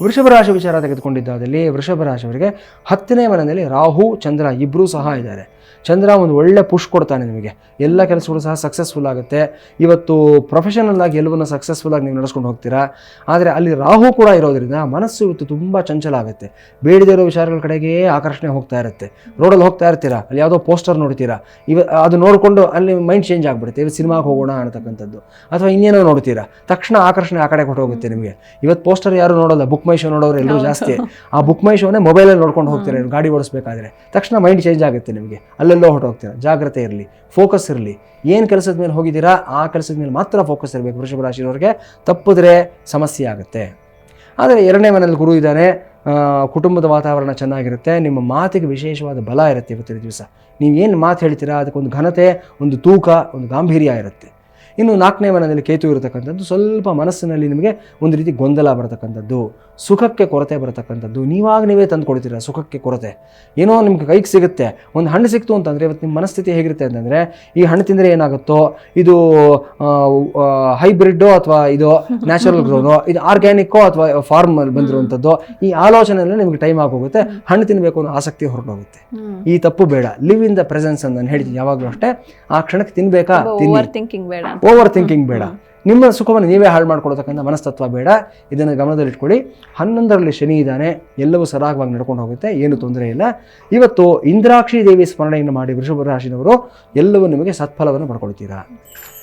ವೃಷಭ ರಾಶಿ ವಿಚಾರ ತೆಗೆದುಕೊಂಡಿದ್ದಾದಲ್ಲಿ ವೃಷಭ ರಾಶಿಯವರಿಗೆ 10ನೇ ಮನೆಯಲ್ಲಿ ರಾಹು ಚಂದ್ರ ಇಬ್ಬರೂ ಸಹ ಇದ್ದಾರೆ. ಚಂದ್ರ ಒಂದು ಒಳ್ಳೆ ಪುಷ್ ಕೊಡ್ತಾನೆ ನಿಮಗೆ, ಎಲ್ಲ ಕೆಲಸಗಳು ಸಹ ಸಕ್ಸಸ್ಫುಲ್ ಆಗುತ್ತೆ. ಇವತ್ತು ಪ್ರೊಫೆಷನಲ್ ಆಗಿ ಎಲ್ಲವನ್ನ ಸಕ್ಸಸ್ಫುಲ್ ಆಗಿ ನೀವು ನಡೆಸ್ಕೊಂಡು ಹೋಗ್ತೀರಾ. ಆದರೆ ಅಲ್ಲಿ ರಾಹು ಕೂಡ ಇರೋದ್ರಿಂದ ಮನಸ್ಸು ಇವತ್ತು ತುಂಬ ಚಂಚಲ ಆಗುತ್ತೆ. ಬೇಡದೇ ಇರೋ ವಿಚಾರಗಳ ಕಡೆಗೆ ಆಕರ್ಷಣೆ ಹೋಗ್ತಾ ಇರುತ್ತೆ. ರೋಡಲ್ಲಿ ಹೋಗ್ತಾ ಇರ್ತೀರಾ, ಅಲ್ಲಿ ಯಾವುದೋ ಪೋಸ್ಟರ್ ನೋಡ್ತೀರಾ, ಅದು ನೋಡಿಕೊಂಡು ಅಲ್ಲಿ ಮೈಂಡ್ ಚೇಂಜ್ ಆಗಿಬಿಡುತ್ತೆ. ಇವತ್ತು ಸಿನಿಮಾಗೆ ಹೋಗೋಣ ಅನ್ನತಕ್ಕಂಥದ್ದು, ಅಥವಾ ಇನ್ನೇನೋ ನೋಡ್ತೀರಾ, ತಕ್ಷಣ ಆಕರ್ಷಣೆ ಆ ಕಡೆ ಕೊಟ್ಟೋಗುತ್ತೆ ನಿಮಗೆ. ಇವತ್ತು ಪೋಸ್ಟರ್ ಯಾರು ನೋಡೋಲ್ಲ, ಬುಕ್ ಮೈ ಶೋ ನೋಡೋರು ಎಲ್ಲರೂ ಜಾಸ್ತಿ. ಆ ಬುಕ್ ಮೈ ಶೋನೇ ಮೊಬೈಲಲ್ಲಿ ನೋಡ್ಕೊಂಡು ಹೋಗ್ತೀರಾ, ಗಾಡಿ ಓಡಿಸ್ಬೇಕಾದ್ರೆ ತಕ್ಷಣ ಮೈಂಡ್ ಚೇಂಜ್ ಆಗುತ್ತೆ ನಿಮಗೆ, ಅಲ್ಲೆಲ್ಲೋ ಹೊರಟೋಗ್ತೀರಾ. ಜಾಗ್ರತೆ ಇರಲಿ, ಫೋಕಸ್ ಇರಲಿ. ಏನು ಕೆಲಸದ ಮೇಲೆ ಹೋಗಿದ್ದೀರಾ ಆ ಕೆಲಸದ ಮೇಲೆ ಮಾತ್ರ ಫೋಕಸ್ ಇರಬೇಕು ವೃಷಭ ರಾಶಿಯವರಿಗೆ. ತಪ್ಪಿದ್ರೆ ಸಮಸ್ಯೆ ಆಗುತ್ತೆ. ಆದರೆ 2ನೇ ಮನೆಯಲ್ಲಿ ಗುರು ಇದ್ದಾನೆ. ಕುಟುಂಬದ ವಾತಾವರಣ ಚೆನ್ನಾಗಿರುತ್ತೆ. ನಿಮ್ಮ ಮಾತಿಗೆ ವಿಶೇಷವಾದ ಬಲ ಇರುತ್ತೆ. ಇವತ್ತಿನ ದಿವಸ ನೀವು ಏನು ಮಾತು ಹೇಳ್ತೀರಾ ಅದಕ್ಕೊಂದು ಘನತೆ, ಒಂದು ತೂಕ, ಒಂದು ಗಾಂಭೀರ್ಯ ಇರುತ್ತೆ. ಇನ್ನು 4ನೇ ಮನೆಯಲ್ಲಿ ಕೇತು ಇರತಕ್ಕಂಥದ್ದು ಸ್ವಲ್ಪ ಮನಸ್ಸಿನಲ್ಲಿ ನಿಮಗೆ ಒಂದು ರೀತಿ ಗೊಂದಲ ಬರತಕ್ಕಂಥದ್ದು, ಸುಖಕ್ಕೆ ಕೊರತೆ ಬರತಕ್ಕಂಥದ್ದು. ನೀವೇ ತಂದು ಕೊಡ್ತೀರಾ ಸುಖಕ್ಕೆ ಕೊರತೆ. ಏನೋ ನಿಮ್ಗೆ ಕೈಗೆ ಸಿಗುತ್ತೆ, ಒಂದು ಹಣ್ಣು ಸಿಕ್ತು ಅಂತಂದರೆ ಇವತ್ತು ನಿಮ್ಮ ಮನಸ್ಥಿತಿ ಹೇಗಿರುತ್ತೆ ಅಂತಂದರೆ, ಈ ಹಣ್ಣು ತಿಂದರೆ ಏನಾಗುತ್ತೋ, ಇದು ಹೈಬ್ರಿಡ್ಡೋ ಅಥವಾ ಇದು ನ್ಯಾಚುರಲ್ ಗ್ರೋನೋ, ಇದು ಆರ್ಗ್ಯಾನಿಕ್ಕೋ ಅಥವಾ ಫಾರ್ಮಲ್ಲಿ ಬಂದಿರುವಂಥದ್ದು, ಈ ಆಲೋಚನೆಯಲ್ಲೇ ನಿಮ್ಗೆ ಟೈಮ್ ಆಗೋಗುತ್ತೆ. ಹಣ್ಣು ತಿನ್ನಬೇಕು ಅನ್ನೋ ಆಸಕ್ತಿ ಹೊರಟೋಗುತ್ತೆ. ಈ ತಪ್ಪು ಬೇಡ. ಲಿವ್ ಇನ್ ದ ಪ್ರೆಸೆನ್ಸ್ ಅಂತ ನಾನು ಹೇಳ್ತೀನಿ ಯಾವಾಗಲೂ ಅಷ್ಟೇ. ಆ ಕ್ಷಣಕ್ಕೆ ತಿನ್ಬೇಕಾ ತಿನ್ನಿ, ಓವರ್ ಥಿಂಕಿಂಗ್ ಬೇಡ. ನಿಮ್ಮ ಸುಖವನ್ನು ನೀವೇ ಹಾಳು ಮಾಡ್ಕೊಳ್ತಕ್ಕಂಥ ಮನಸ್ತತ್ವ ಬೇಡ. ಇದನ್ನು ಗಮನದಲ್ಲಿಟ್ಕೊಳ್ಳಿ. 11ರಲ್ಲಿ ಶನಿ ಇದ್ದಾನೆ, ಎಲ್ಲವೂ ಸರಾಗವಾಗಿ ನಡ್ಕೊಂಡು ಹೋಗುತ್ತೆ, ಏನು ತೊಂದರೆ ಇಲ್ಲ. ಇವತ್ತು ಇಂದ್ರಾಕ್ಷಿ ದೇವಿ ಸ್ಮರಣೆಯನ್ನು ಮಾಡಿ ವೃಷಭ ರಾಶಿನವರು ಎಲ್ಲವೂ ನಿಮಗೆ ಸತ್ಫಲವನ್ನು ಪಡ್ಕೊಳ್ತೀರಾ.